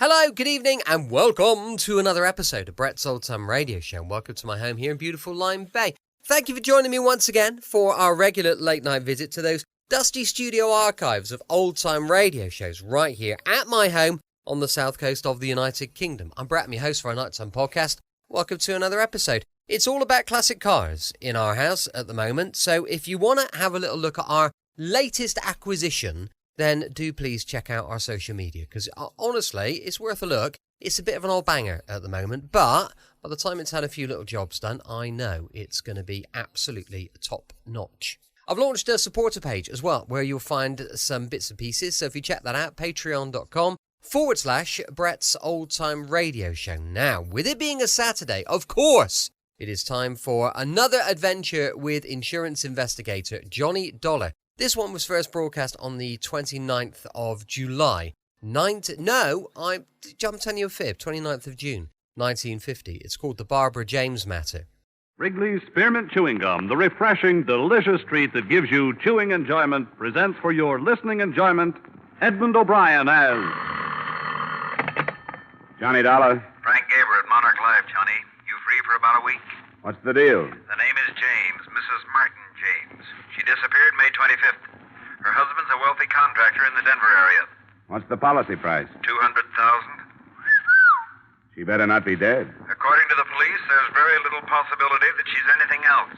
Hello, good evening, and welcome to another episode of Brett's Old Time Radio Show. Welcome to my home here in beautiful Lyme Bay. Thank you for joining me once again for our regular late-night visit to those dusty studio archives of old-time radio shows right here at my home on the south coast of the United Kingdom. I'm Brett, I'm your host for our Nighttime podcast. Welcome to another episode. It's all about classic cars in our house at the moment, so if you want to have a little look at our latest acquisition, then do please check out our social media, because honestly, it's worth a look. It's a bit of an old banger at the moment, but by the time it's had a few little jobs done, I know it's going to be absolutely top-notch. I've launched a supporter page as well, where you'll find some bits and pieces, so if you check that out, patreon.com/Brett's Old Time Radio Show. Now, with it being a Saturday, of course, it is time for another adventure with insurance investigator Johnny Dollar. This one was first broadcast on the 29th of July. I'm telling you a fib, 29th of June, 1950. It's called the Barbara James Matter. Wrigley's Spearmint Chewing Gum, the refreshing, delicious treat that gives you chewing enjoyment, presents for your listening enjoyment Edmund O'Brien as... Johnny Dollar. Frank Gaber at Monarch Life, Johnny. You free for about a week? What's the deal? The name is James, Mrs. Martin James. She disappeared May 25th. Her husband's a wealthy contractor in the Denver area. What's the policy price? $200,000. She better not be dead. According to the police, there's very little possibility that she's anything else.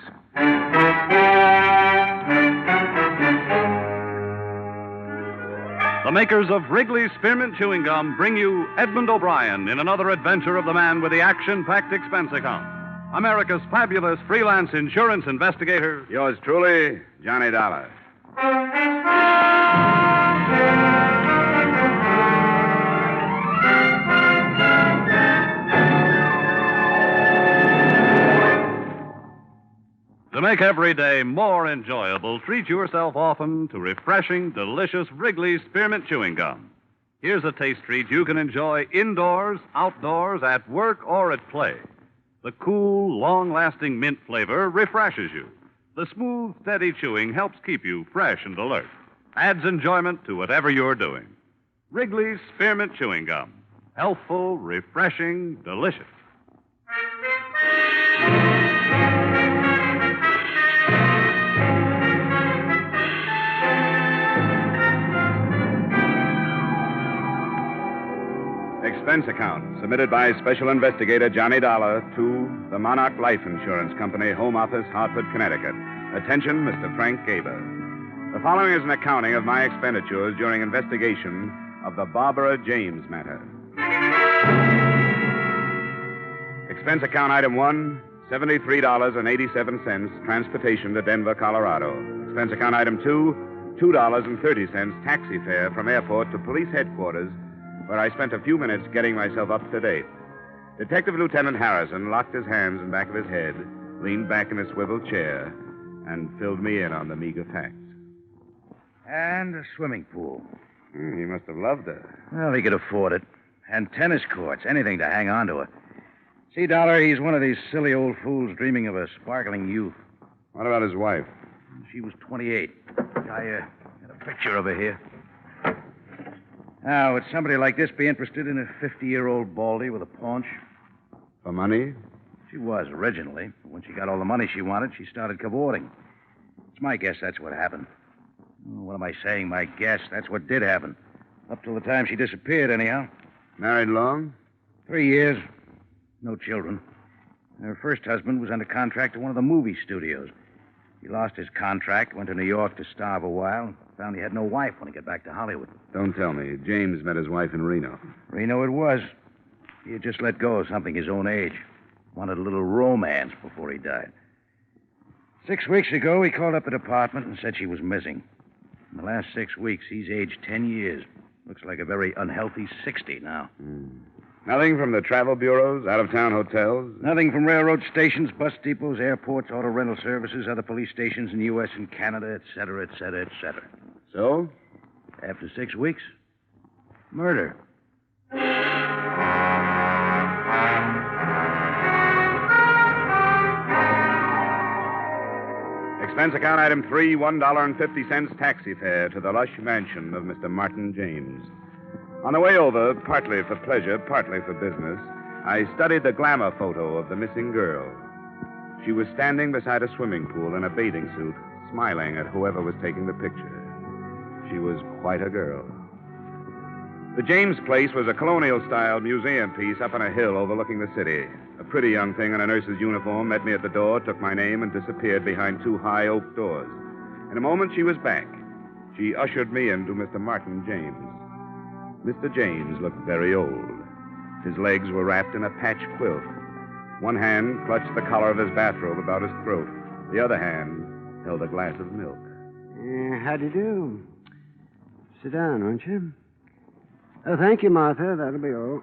The makers of Wrigley's Spearmint Chewing Gum bring you Edmund O'Brien in another adventure of the man with the action-packed expense account. America's fabulous freelance insurance investigator. Yours truly, Johnny Dollar. To make every day more enjoyable, treat yourself often to refreshing, delicious Wrigley's Spearmint Chewing Gum. Here's a taste treat you can enjoy indoors, outdoors, at work, or at play. The cool, long-lasting mint flavor refreshes you. The smooth, steady chewing helps keep you fresh and alert. Adds enjoyment to whatever you're doing. Wrigley's Spearmint Chewing Gum. Healthful, refreshing, delicious. Expense account submitted by Special Investigator Johnny Dollar to the Monarch Life Insurance Company, Home Office, Hartford, Connecticut. Attention, Mr. Frank Gaber. The following is an accounting of my expenditures during investigation of the Barbara James matter. Expense account item 1, $73.87, transportation to Denver, Colorado. Expense account item 2, $2.30, taxi fare from airport to police headquarters, where I spent a few minutes getting myself up to date. Detective Lieutenant Harrison locked his hands in back of his head, leaned back in a swivel chair, and filled me in on the meager facts. And a swimming pool. He must have loved her. Well, he could afford it. And tennis courts, anything to hang on to her. See, Dollar, he's one of these silly old fools dreaming of a sparkling youth. What about his wife? She was 28. I got a picture of her here. Now, would somebody like this be interested in a 50-year-old baldy with a paunch? For money? She was originally. But when she got all the money she wanted, she started cavorting. It's my guess that's what happened. Oh, what am I saying, my guess? That's what did happen. Up till the time she disappeared, anyhow. Married long? 3 years. No children. Her first husband was under contract to one of the movie studios. He lost his contract, went to New York to starve a while, found he had no wife when he got back to Hollywood. Don't tell me. James met his wife in Reno. Reno it was. He had just let go of something his own age. Wanted a little romance before he died. 6 weeks ago, he called up the department and said she was missing. In the last 6 weeks, he's aged 10 years. Looks like a very unhealthy 60 now. Nothing from the travel bureaus, out-of-town hotels? Nothing from railroad stations, bus depots, airports, auto rental services, other police stations in the U.S. and Canada, et cetera, et cetera, et cetera. So? After 6 weeks, murder. Expense account item 3, $1.50 taxi fare to the lush mansion of Mr. Martin James. On the way over, partly for pleasure, partly for business, I studied the glamour photo of the missing girl. She was standing beside a swimming pool in a bathing suit, smiling at whoever was taking the picture. She was quite a girl. The James place was a colonial-style museum piece up on a hill overlooking the city. A pretty young thing in a nurse's uniform met me at the door, took my name, and disappeared behind two high oak doors. In a moment, she was back. She ushered me into Mr. Martin James. Mr. James looked very old. His legs were wrapped in a patch quilt. One hand clutched the collar of his bathrobe about his throat. The other hand held a glass of milk. How do you do? Sit down, won't you? Oh, thank you, Martha. That'll be all.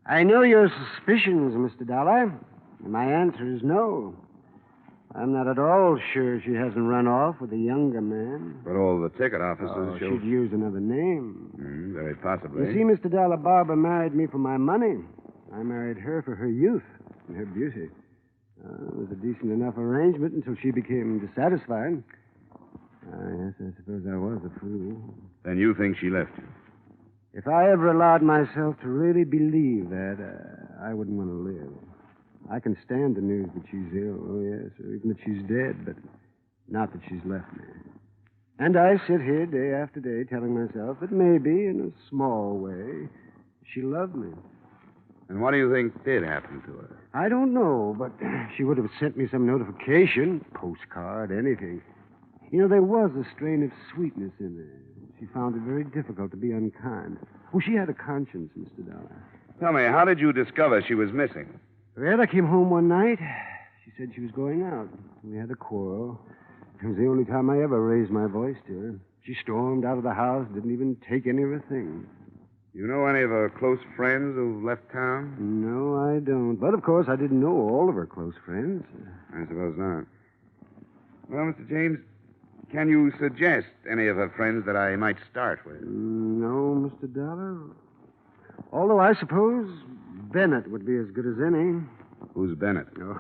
I know your suspicions, Mr. Dollar. My answer is no. I'm not at all sure she hasn't run off with a younger man. But all the ticket officers show... She'd use another name. Very possibly. You see, Mr. Dollar, Barbara married me for my money. I married her for her youth and her beauty. It was a decent enough arrangement until she became dissatisfied. Yes, I suppose I was a fool. Then you think she left you? If I ever allowed myself to really believe that, I wouldn't want to live. I can stand the news that she's ill, oh yes, or even that she's dead, but not that she's left me. And I sit here day after day telling myself that maybe, in a small way, she loved me. And what do you think did happen to her? I don't know, but she would have sent me some notification, postcard, anything. You know, there was a strain of sweetness in there. She found it very difficult to be unkind. Oh, she had a conscience, Mr. Dollar. Tell me, how did you discover she was missing? Well, I came home one night. She said she was going out. We had a quarrel. It was the only time I ever raised my voice to her. She stormed out of the house, didn't even take any of her things. You know any of her close friends who've left town? No, I don't. But, of course, I didn't know all of her close friends. I suppose not. Well, Mr. James, can you suggest any of her friends that I might start with? No, Mr. Dollar. Although I suppose Bennett would be as good as any. Who's Bennett? Oh,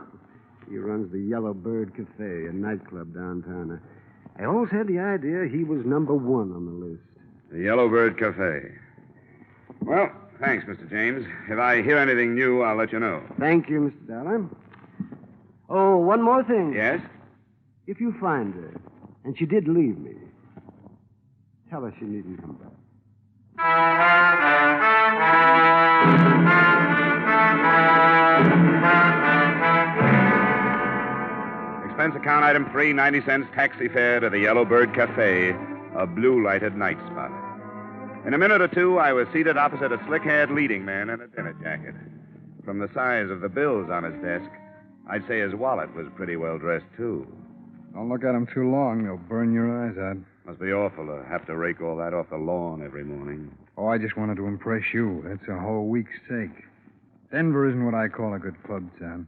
he runs the Yellow Bird Cafe, a nightclub downtown. I always had the idea he was number one on the list. The Yellow Bird Cafe. Well, thanks, Mr. James. If I hear anything new, I'll let you know. Thank you, Mr. Dollar. Oh, one more thing. Yes? If you find her, and she did leave me, tell her she needn't come back. Expense account item 3, 90 cents taxi fare to the Yellow Bird Cafe, a blue-lighted night spot. In a minute or two, I was seated opposite a slick-haired leading man in a dinner jacket. From the size of the bills on his desk, I'd say his wallet was pretty well dressed, too. Don't look at him too long. They'll burn your eyes out. Must be awful to have to rake all that off the lawn every morning. Oh, I just wanted to impress you. That's a whole week's take. Denver isn't what I call a good club town.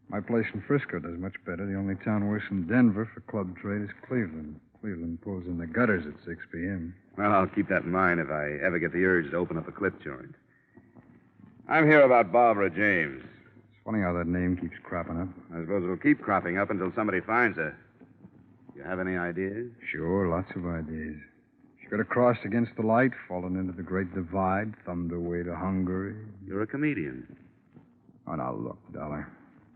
My place in Frisco does much better. The only town worse than Denver for club trade is Cleveland. Cleveland pulls in the gutters at 6 p.m. Well, I'll keep that in mind if I ever get the urge to open up a clip joint. I'm here about Barbara James. It's funny how that name keeps cropping up. I suppose it'll keep cropping up until somebody finds her. You have any ideas? Sure, lots of ideas. She could have crossed against the light, fallen into the Great Divide, thumbed her way to Hungary. You're a comedian. Oh, now, look, Dollar.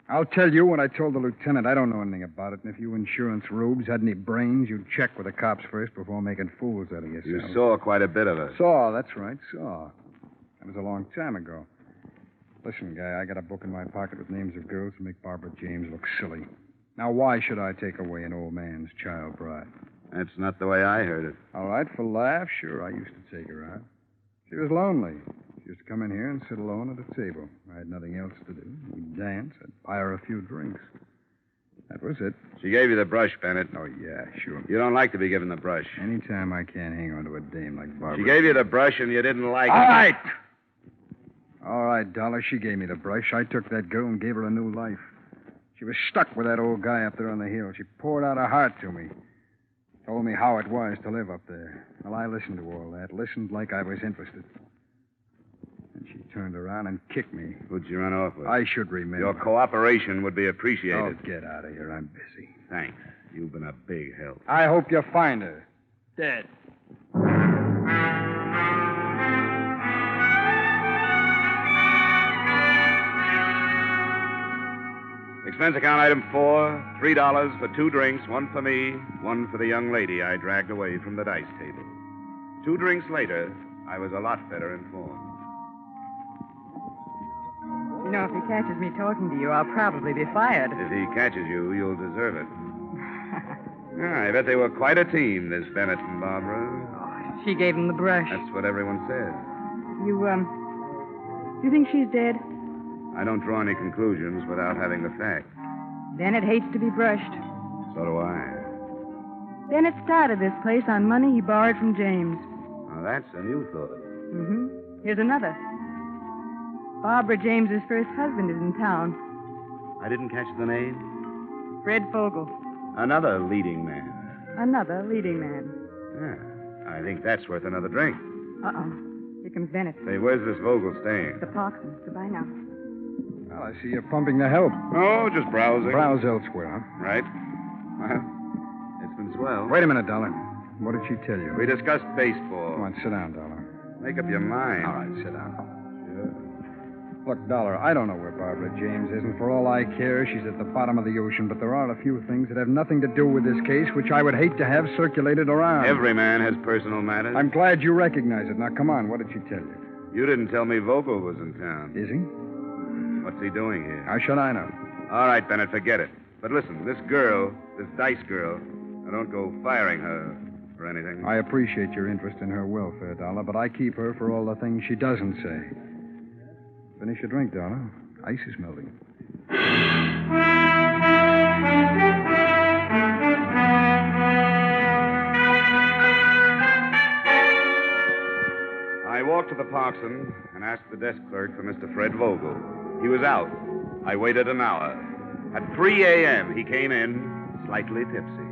I'll tell you what I told the lieutenant. I don't know anything about it, and if you insurance rubes had any brains, you'd check with the cops first before making fools out of yourself. You saw quite a bit of her. Saw, that's right, saw. That was a long time ago. Listen, guy, I got a book in my pocket with names of girls who make Barbara James look silly. Now, why should I take away an old man's child bride? That's not the way I heard it. All right, for laughs, sure, I used to take her out. She was lonely. She used to come in here and sit alone at a table. I had nothing else to do. We'd dance. I'd buy her a few drinks. That was it. She gave you the brush, Bennett. Oh, yeah, sure. You don't like to be given the brush. Anytime I can't hang on to a dame like Barbara. She gave you the brush and you didn't like it. All right! All right, Dollar, she gave me the brush. I took that girl and gave her a new life. She was stuck with that old guy up there on the hill. She poured out her heart to me. Told me how it was to live up there. Well, I listened to all that. Listened like I was interested. And she turned around and kicked me. Who'd you run off with? I should remember. Your cooperation would be appreciated. Oh, get out of here. I'm busy. Thanks. You've been a big help. I hope you find her. Dead. Expense account item 4, $3 for 2 drinks, 1 for me, 1 for the young lady I dragged away from the dice table. 2 drinks later, I was a lot better informed. You know, if he catches me talking to you, I'll probably be fired. If he catches you, you'll deserve it. Yeah, I bet they were quite a team, this Bennett and Barbara. Oh, she gave him the brush. That's what everyone says. You think she's dead? I don't draw any conclusions without having the facts. Bennett hates to be brushed. So do I. Bennett started this place on money he borrowed from James. Now, that's a new thought. Mm-hmm. Here's another. Barbara James's first husband is in town. I didn't catch the name? Fred Fogel. Another leading man. Another leading man. Yeah, I think that's worth another drink. Uh-oh. Here comes Bennett. Say, where's this Vogel staying? The Parkson. Goodbye now. Well, I see you're pumping the help. Oh, just browsing. Browse elsewhere, huh? Right. Well, it's been swell. Wait a minute, Dollar. What did she tell you? We discussed baseball. Come on, sit down, Dollar. Make up your mind. All right, sit down. Look, Dollar, I don't know where Barbara James is, and for all I care, she's at the bottom of the ocean, but there are a few things that have nothing to do with this case, which I would hate to have circulated around. Every man has personal matters. I'm glad you recognize it. Now, come on, what did she tell you? You didn't tell me Vogel was in town. Is he? What's he doing here? How should I know? All right, Bennett, forget it. But listen, this girl, this Dice girl, I don't go firing her for anything. I appreciate your interest in her welfare, Dollar, but I keep her for all the things she doesn't say. Finish your drink, Dollar. Ice is melting. I walked to the Parkson and asked the desk clerk for Mr. Fred Vogel. He was out. I waited an hour. At 3 a.m., he came in, slightly tipsy.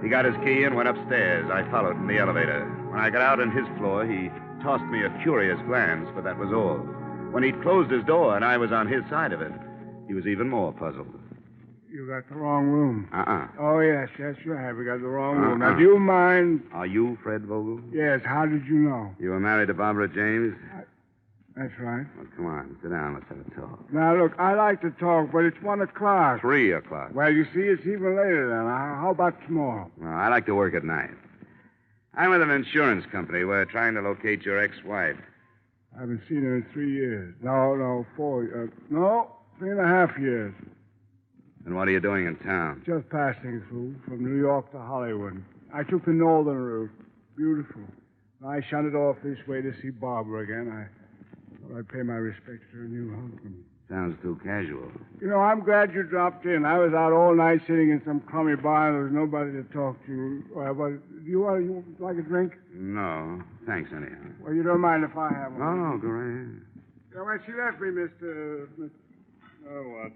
He got his key and went upstairs. I followed in the elevator. When I got out on his floor, he tossed me a curious glance, but that was all. When he'd closed his door and I was on his side of it, he was even more puzzled. You got the wrong room. Oh, yes, that's right. We got the wrong room. Now, do you mind... Are you Fred Vogel? Yes, how did you know? You were married to Barbara James? That's right. Well, come on, sit down. Let's have a talk. Now, look, I like to talk, but it's 1 o'clock. 3 o'clock. Well, you see, it's even later then. How about tomorrow? Well, I like to work at night. I'm with an insurance company. We're trying to locate your ex-wife. I haven't seen her in 3 years. No, 4. No, 3.5 years. And what are you doing in town? Just passing through from New York to Hollywood. I took the northern route. Beautiful. I shunted off this way to see Barbara again. I thought I'd pay my respects to her new husband. Sounds too casual. You know, I'm glad you dropped in. I was out all night sitting in some crummy bar, and there was nobody to talk to. But you like a drink? No, thanks anyhow. Well, you don't mind if I have one? No, go right ahead. Yeah, when she left me, Mr. Oh, what?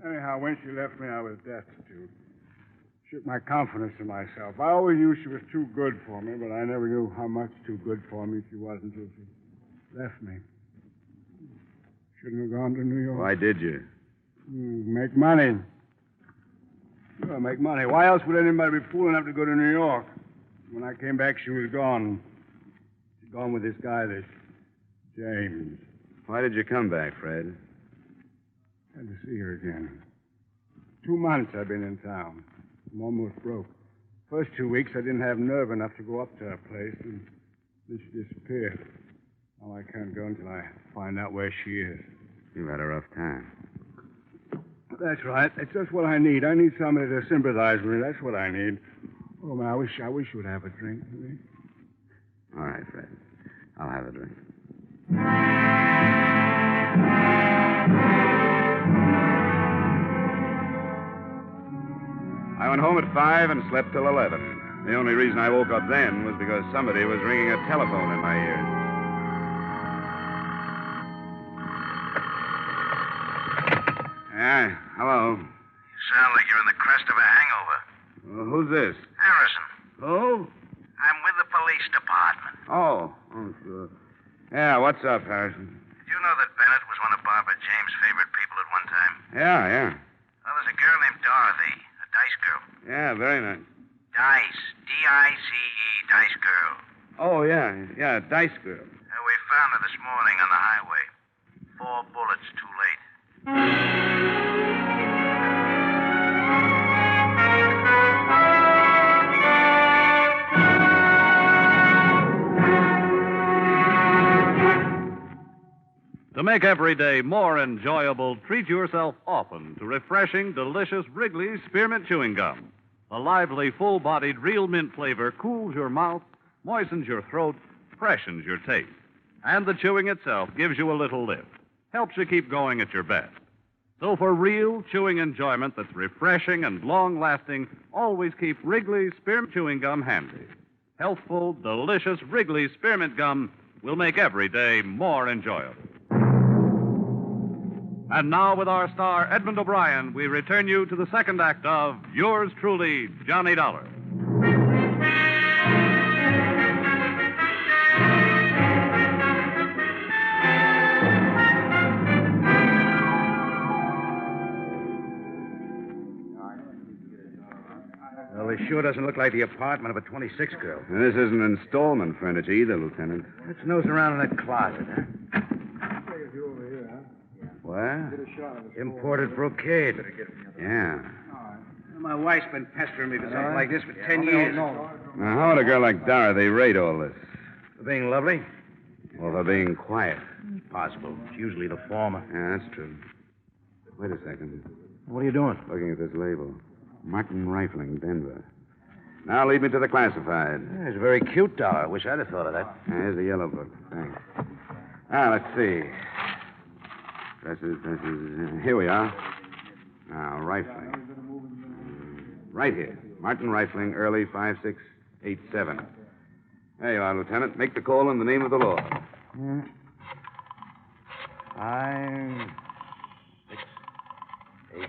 Anyhow, when she left me, I was destitute. Shook my confidence in myself. I always knew she was too good for me, but I never knew how much too good for me she was until she left me. Shouldn't have gone to New York. Why did you? Make money. Sure, make money. Why else would anybody be fool enough to go to New York? When I came back, she was gone. She'd gone with this guy, this James. Why did you come back, Fred? Had to see her again. 2 months I've been in town. I'm almost broke. First 2 weeks, I didn't have nerve enough to go up to her place, and then she disappeared. Now I can't go until I find out where she is. You've had a rough time. That's right. That's just what I need. I need somebody to sympathize with me. That's what I need. Oh, man, I wish you would have a drink with me. All right, Fred. I'll have a drink. I went home at 5 and slept till 11. The only reason I woke up then was because somebody was ringing a telephone in my ears. Yeah, hello. You sound like you're in the crest of a hangover. Who's this? Harrison, Who? I'm with the police department. Oh, sure. Yeah, what's up, Harrison? Did you know that Bennett was one of Barbara James' favorite people at one time? Yeah. Well, there's a girl named Dorothy, a dice girl. Yeah, very nice. Dice. D-I-C-E, dice girl. Oh, yeah, Dice Girl. We found her this morning on the highway. 4 bullets too late. To make every day more enjoyable, treat yourself often to refreshing, delicious Wrigley's Spearmint Chewing Gum. The lively, full-bodied, real mint flavor cools your mouth, moistens your throat, freshens your taste. And the chewing itself gives you a little lift, helps you keep going at your best. So for real chewing enjoyment that's refreshing and long-lasting, always keep Wrigley's Spearmint Chewing Gum handy. Healthful, delicious Wrigley's Spearmint Gum will make every day more enjoyable. And now, with our star, Edmund O'Brien, we return you to the second act of Yours Truly, Johnny Dollar. Well, this sure doesn't look like the apartment of a 26 girl. And this isn't installment furniture either, Lieutenant. Let's nose around in that closet, huh? What? Imported brocade. Yeah. My wife's been pestering me for something like this for 10 years. Now, how would a girl like Dorothy rate all this? For being lovely? Well, for being quiet. Possible. It's usually the former. Yeah, that's true. Wait a second. What are you doing? Looking at this label. Martin Rifling, Denver. Now lead me to the classified. Yeah, it's very cute, Dollar. I wish I'd have thought of that. Yeah, here's the yellow book. Thanks. Let's see. Dresses. Here we are. Now, Rifling. Right here. Martin Rifling, early 5687. There you are, Lieutenant. Make the call in the name of the law. 5, 6, 8,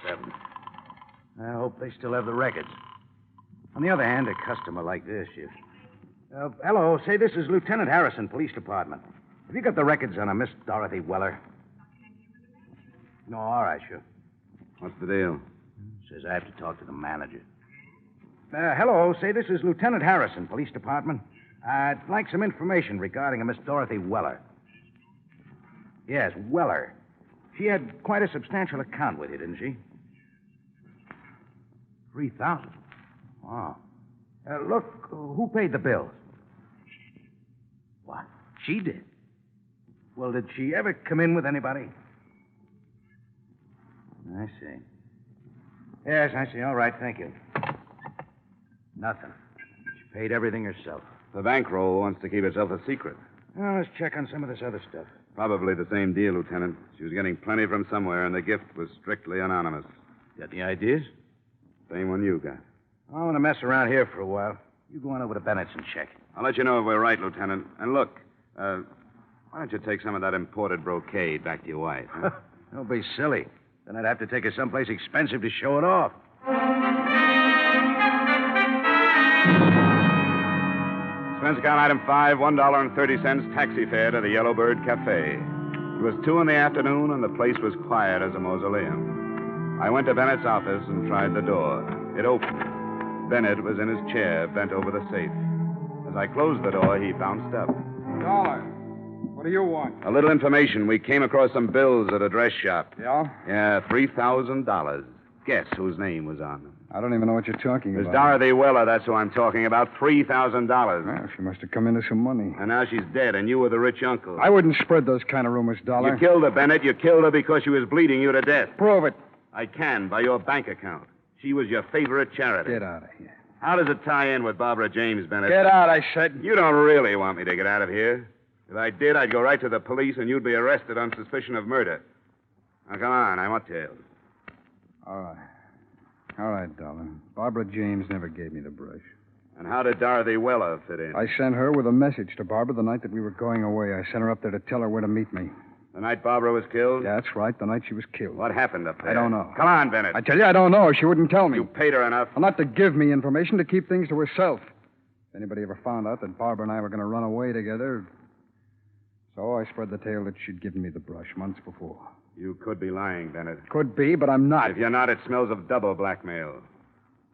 7. I hope they still have the records. On the other hand, a customer like this, hello, say this is Lieutenant Harrison, Police Department. Have you got the records on a Miss Dorothy Weller? No, all right, sure. What's the deal? Says I have to talk to the manager. Hello, say this is Lieutenant Harrison, Police Department. I'd like some information regarding a Miss Dorothy Weller. Yes, Weller. She had quite a substantial account with you, didn't she? 3,000. Wow. Look, who paid the bills? What? She did? Well, did she ever come in with anybody? I see. Yes, I see. All right, thank you. Nothing. She paid everything herself. The bankroll wants to keep itself a secret. Well, let's check on some of this other stuff. Probably the same deal, Lieutenant. She was getting plenty from somewhere, and the gift was strictly anonymous. Got any ideas? Same one you got. I want to mess around here for a while. You go on over to Bennett's and check. I'll let you know if we're right, Lieutenant. And look, why don't you take some of that imported brocade back to your wife? Huh? Don't be silly. Then I'd have to take her someplace expensive to show it off. Expense account item 5, $1.30 taxi fare to the Yellowbird Cafe. It was 2 in the afternoon, and the place was quiet as a mausoleum. I went to Bennett's office and tried the door. It opened. Bennett was in his chair, bent over the safe. As I closed the door, he bounced up. Dollar. What do you want? A little information. We came across some bills at a dress shop. Yeah? Yeah, $3,000. Guess whose name was on them. I don't even know what you're talking Miss about. Dorothy Weller, that's who I'm talking about. $3,000. Well, she must have come into some money. And now she's dead, and you were the rich uncle. I wouldn't spread those kind of rumors, Dollar. You killed her, Bennett. You killed her because she was bleeding you to death. Prove it. I can, by your bank account. She was your favorite charity. Get out of here. How does it tie in with Barbara James, Bennett? Get out, I said. You don't really want me to get out of here. If I did, I'd go right to the police, and you'd be arrested on suspicion of murder. Now, come on. I want tails. All right. All right, Dollar. Barbara James never gave me the brush. And how did Dorothy Weller fit in? I sent her with a message to Barbara the night that we were going away. I sent her up there to tell her where to meet me. The night Barbara was killed? Yeah, that's right, the night she was killed. What happened up there? I don't know. Come on, Bennett. I tell you, I don't know. She wouldn't tell me. You paid her enough. Well, not to give me information, to keep things to herself. If anybody ever found out that Barbara and I were going to run away together... So I spread the tale that she'd given me the brush months before. You could be lying, Bennett. Could be, but I'm not. If you're not, it smells of double blackmail.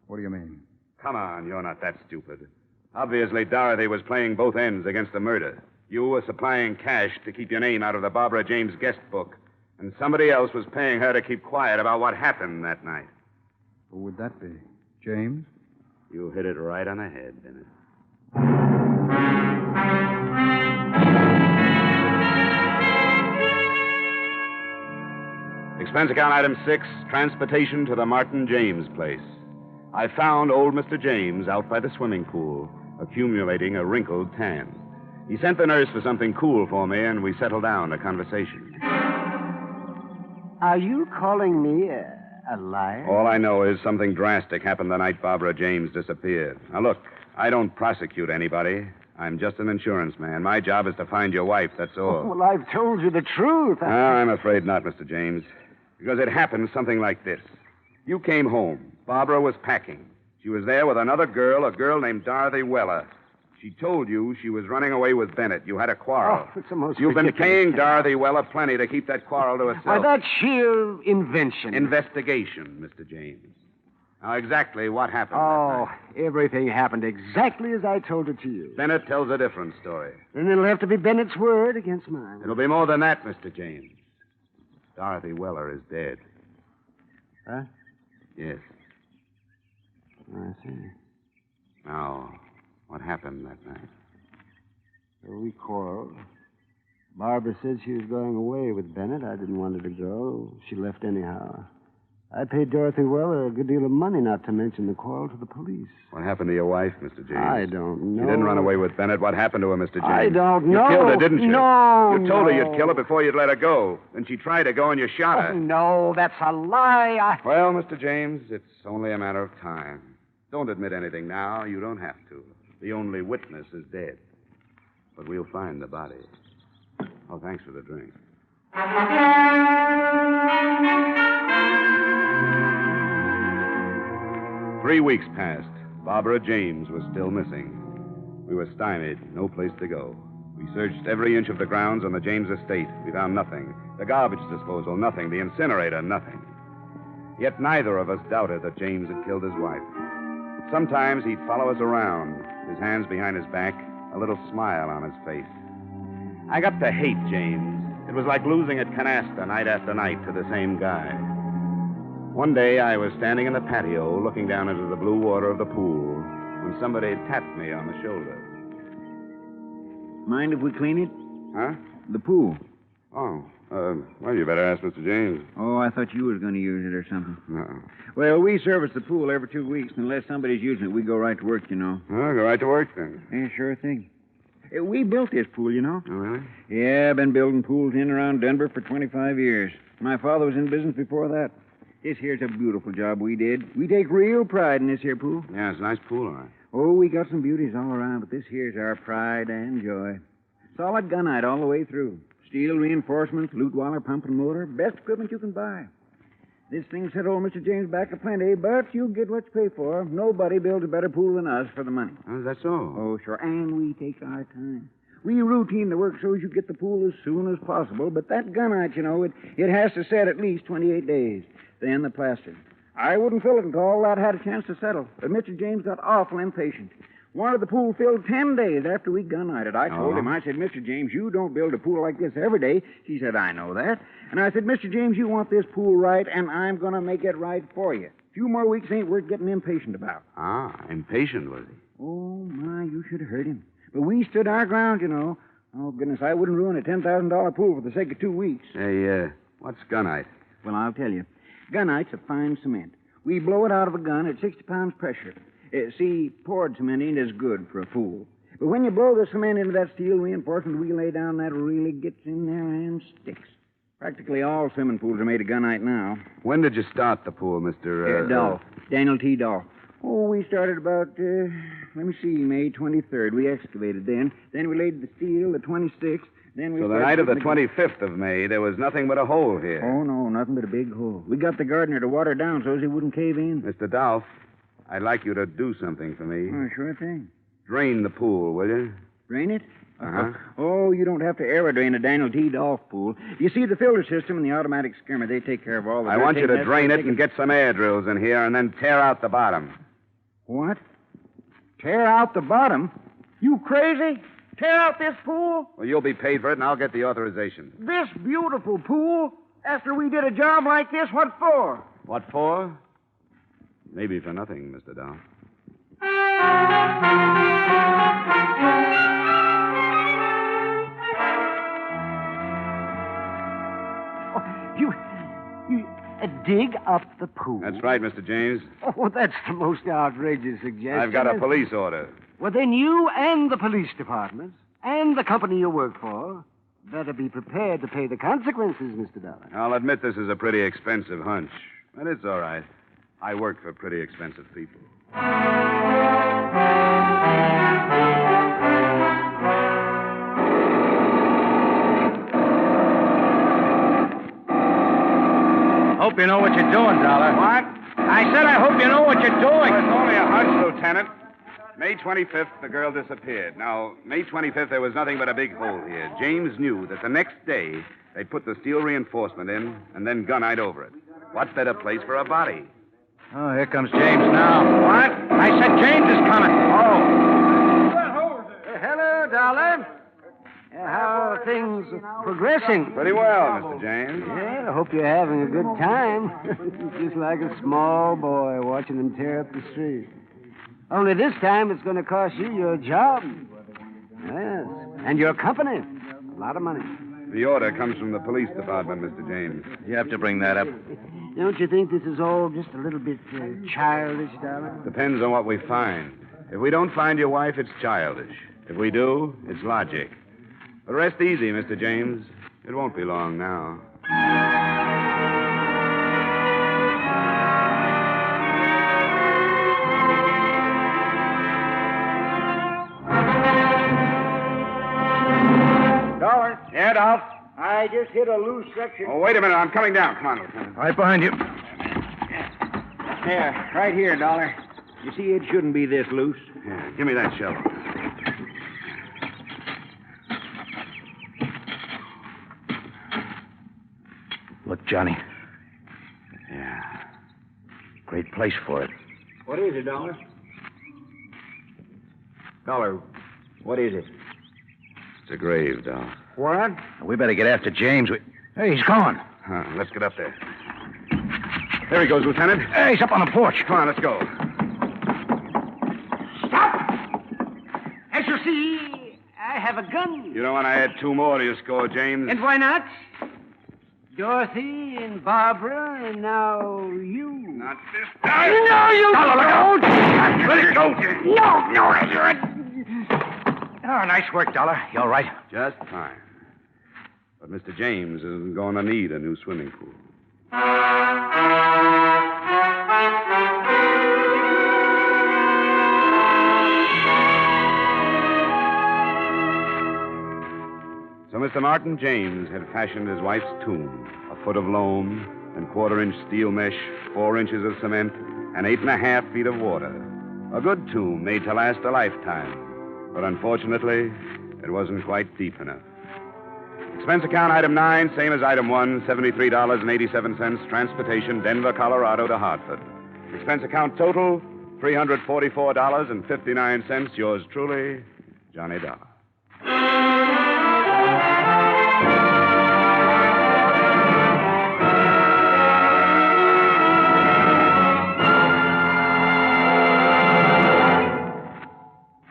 What do you mean? Come on, you're not that stupid. Obviously, Dorothy was playing both ends against the murder. You were supplying cash to keep your name out of the Barbara James guest book. And somebody else was paying her to keep quiet about what happened that night. Who would that be? James? You hit it right on the head, Bennett. Expense account item 6, transportation to the Martin James place. I found old Mr. James out by the swimming pool, accumulating a wrinkled tan. He sent the nurse for something cool for me, and we settled down to conversation. Are you calling me a liar? All I know is something drastic happened the night Barbara James disappeared. Now, look, I don't prosecute anybody. I'm just an insurance man. My job is to find your wife, that's all. Well, I've told you the truth. I'm afraid not, Mr. James. Because it happened something like this. You came home. Barbara was packing. She was there with another girl, a girl named Dorothy Weller. She told you she was running away with Bennett. You had a quarrel. Oh, it's the most You've been ridiculous paying thing. Dorothy Weller plenty to keep that quarrel to herself. Why, that's sheer invention. Investigation, Mr. James. Now, exactly what happened that Oh, night? everything happened exactly as I told it to you. Bennett tells a different story. Then it'll have to be Bennett's word against mine. It'll be more than that, Mr. James. Dorothy Weller is dead. Huh? Yes. I see. Now, what happened that night? So we quarreled. Barbara said she was going away with Bennett. I didn't want her to go. She left anyhow. I paid Dorothy Weller a good deal of money, not to mention the quarrel, to the police. What happened to your wife, Mr. James? I don't know. She didn't run away with Bennett. What happened to her, Mr. James? I don't know. You killed her, didn't you? No, You told her no. you'd kill her before you'd let her go. And she tried to go and you shot her. Oh, no, that's a lie. Well, Mr. James, it's only a matter of time. Don't admit anything now. You don't have to. The only witness is dead. But we'll find the body. Oh, thanks for the drink. 3 weeks passed. Barbara James was still missing. We were stymied, no place to go. We searched every inch of the grounds on the James estate. We found nothing. The garbage disposal, nothing. The incinerator, nothing. Yet neither of us doubted that James had killed his wife. Sometimes he'd follow us around, his hands behind his back, a little smile on his face. I got to hate James. It was like losing at canasta night after night to the same guy. One day I was standing in the patio looking down into the blue water of the pool when somebody tapped me on the shoulder. Mind if we clean it? Huh? The pool. Oh, well, you better ask Mr. James. Oh, I thought you was going to use it or something. No. Well, we service the pool every 2 weeks. Unless somebody's using it, we go right to work, you know. Well, go right to work then. Yeah, sure thing. We built this pool, you know. Oh, really? Yeah, I've been building pools in and around Denver for 25 years. My father was in business before that. This here's a beautiful job we did. We take real pride in this here pool. Yeah, it's a nice pool, all right. Oh, we got some beauties all around, but this here's our pride and joy. Solid gunite all the way through. Steel reinforcements, Lutweiler pump and motor, best equipment you can buy. This thing set old Mr. James back a plenty, but you get what you pay for. Nobody builds a better pool than us for the money. Oh, that's all. Oh, sure, and we take our time. We routine the work so as you get the pool as soon as possible, but that gunite, you know, it has to set at least 28 days. Then the plaster. I wouldn't fill it until all that had a chance to settle, but Mr. James got awful impatient. Wanted the pool filled 10 days after we gun-nighted. I told him, I said, Mr. James, you don't build a pool like this every day. He said, I know that. And I said, Mr. James, you want this pool right, and I'm going to make it right for you. A few more weeks ain't worth getting impatient about. Ah, impatient, was he? Oh, my, you should have heard him. But we stood our ground, you know. Oh, goodness, I wouldn't ruin a $10,000 pool for the sake of 2 weeks. Hey, what's gunite? Well, I'll tell you. Gunite's a fine cement. We blow it out of a gun at 60 pounds pressure. See, poured cement ain't as good for a pool. But when you blow the cement into that steel reinforcement we lay down, that really gets in there and sticks. Practically all swimming pools are made of gunite now. When did you start the pool, Mr. Dolph. Daniel T. Dolph. Oh, we started about, May 23rd. We excavated then. Then we laid the steel the 26th. Then we So the started night of the putting 25th of May, there was nothing but a hole here. Oh, no, nothing but a big hole. We got the gardener to water down so as he wouldn't cave in. Mr. Dolph, I'd like you to do something for me. Oh, sure thing. Drain the pool, will you? Drain it? Uh-huh. Oh, you don't have to aerodrain a Daniel T. Dolph pool. You see, the filter system and the automatic skimmer, they take care of all the I dirt. want you to They drain it take and get some air drills in here and then tear out the bottom. What? Tear out the bottom? You crazy? Tear out this pool? Well, you'll be paid for it, and I'll get the authorization. This beautiful pool? After we did a job like this, what for? What for? Maybe for nothing, Mr. Dow. You dig up the pool? That's right, Mr. James. Oh, that's the most outrageous suggestion. I've got a police order. Well, then you and the police department and the company you work for better be prepared to pay the consequences, Mr. Dollar. I'll admit this is a pretty expensive hunch, but it's all right. I work for pretty expensive people. Hope you know what you're doing, Dollar. What? I said I hope you know what you're doing. Well, it's only a hunch, Lieutenant. May 25th, the girl disappeared. Now, May 25th, there was nothing but a big hole here. James knew that the next day they'd put the steel reinforcement in and then gunite over it. What better place for a body? Oh, here comes James now. What? I said James is coming. Oh. Hello, Dollar. How are things progressing? Pretty well, Mr. James. Yeah, I hope you're having a good time. Just like a small boy watching them tear up the street. Only this time it's going to cost you your job. Yes. And your company. A lot of money. The order comes from the police department, Mr. James. You have to bring that up. Don't you think this is all just a little bit childish, Dollar? Depends on what we find. If we don't find your wife, it's childish. If we do, it's logic. But rest easy, Mr. James. It won't be long now. Dollar. Yeah, Dolph? I just hit a loose section. Oh, wait a minute. I'm coming down. Come on, Lieutenant. Right behind you. There, right here, Dollar. You see, it shouldn't be this loose. Yeah, give me that shovel. Look, Johnny. Yeah. Great place for it. What is it, Dollar? Dollar, what is it? It's a grave, Dolph. What? We better get after James. Hey, he's gone. Let's get up there. There he goes, Lieutenant. Hey, he's up on the porch. Come on, let's go. Stop! As you see, I have a gun. You don't want to add two more to your score, James. And why not? Dorothy and Barbara, and now you. Not this time. No, you Dollar, don't. Let it go, James. No, you're a... Oh, nice work, Dollar. You all right? Just fine. But Mr. James isn't going to need a new swimming pool. So Mr. Martin James had fashioned his wife's tomb, a foot of loam and quarter-inch steel mesh, 4 inches of cement, and 8.5 feet of water. A good tomb made to last a lifetime. But unfortunately, it wasn't quite deep enough. Expense account item 9, same as item 1, $73.87, transportation, Denver, Colorado to Hartford. Expense account total, $344.59. Yours truly, Johnny Dollar.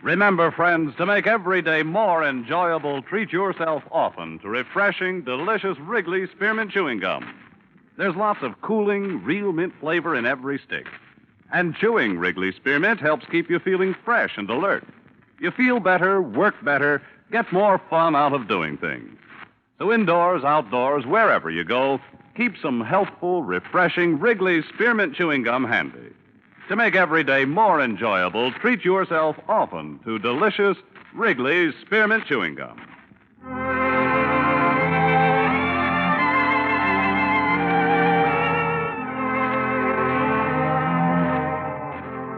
Remember, friends, to make every day more enjoyable, treat yourself often to refreshing, delicious Wrigley Spearmint Chewing Gum. There's lots of cooling, real mint flavor in every stick. And chewing Wrigley Spearmint helps keep you feeling fresh and alert. You feel better, work better, get more fun out of doing things. So indoors, outdoors, wherever you go, keep some healthful, refreshing Wrigley Spearmint Chewing Gum handy. To make every day more enjoyable, treat yourself often to delicious Wrigley's Spearmint Chewing Gum.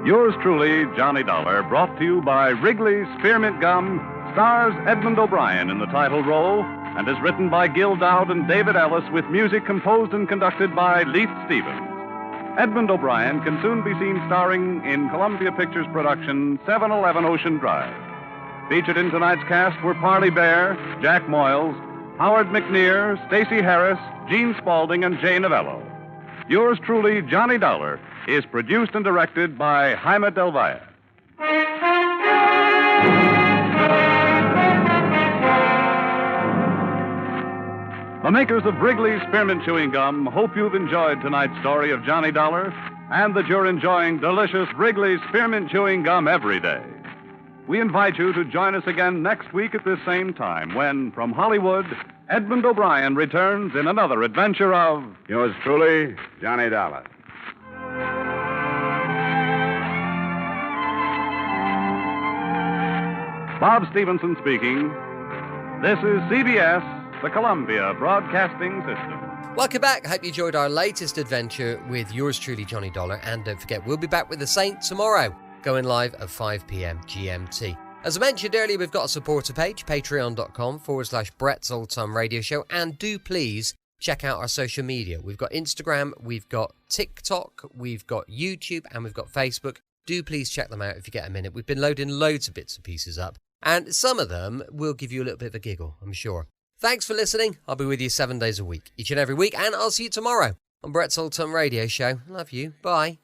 Yours truly, Johnny Dollar, brought to you by Wrigley's Spearmint Gum, stars Edmund O'Brien in the title role, and is written by Gil Dowd and David Ellis with music composed and conducted by Leith Stevens. Edmund O'Brien can soon be seen starring in Columbia Pictures' production 711 Ocean Drive. Featured in tonight's cast were Parley Bear, Jack Moyles, Howard McNear, Stacey Harris, Gene Spaulding and Jay Novello. Yours truly, Johnny Dollar, is produced and directed by Jaime Del Valle. The makers of Wrigley's Spearmint Chewing Gum hope you've enjoyed tonight's story of Johnny Dollar and that you're enjoying delicious Wrigley's Spearmint Chewing Gum every day. We invite you to join us again next week at this same time when, from Hollywood, Edmund O'Brien returns in another adventure of... Yours truly, Johnny Dollar. Bob Stevenson speaking. This is CBS, the Columbia Broadcasting System. Welcome back. Hope you enjoyed our latest adventure with yours truly, Johnny Dollar. And don't forget, we'll be back with The Saint tomorrow, going live at 5 p.m. GMT. As I mentioned earlier, we've got a supporter page, patreon.com/Brett's Old Time Radio Show. And do please check out our social media. We've got Instagram, we've got TikTok, we've got YouTube, and we've got Facebook. Do please check them out if you get a minute. We've been loading loads of bits and pieces up. And some of them will give you a little bit of a giggle, I'm sure. Thanks for listening. I'll be with you 7 days a week, each and every week, and I'll see you tomorrow on Brett's Old Time Radio Show. Love you. Bye.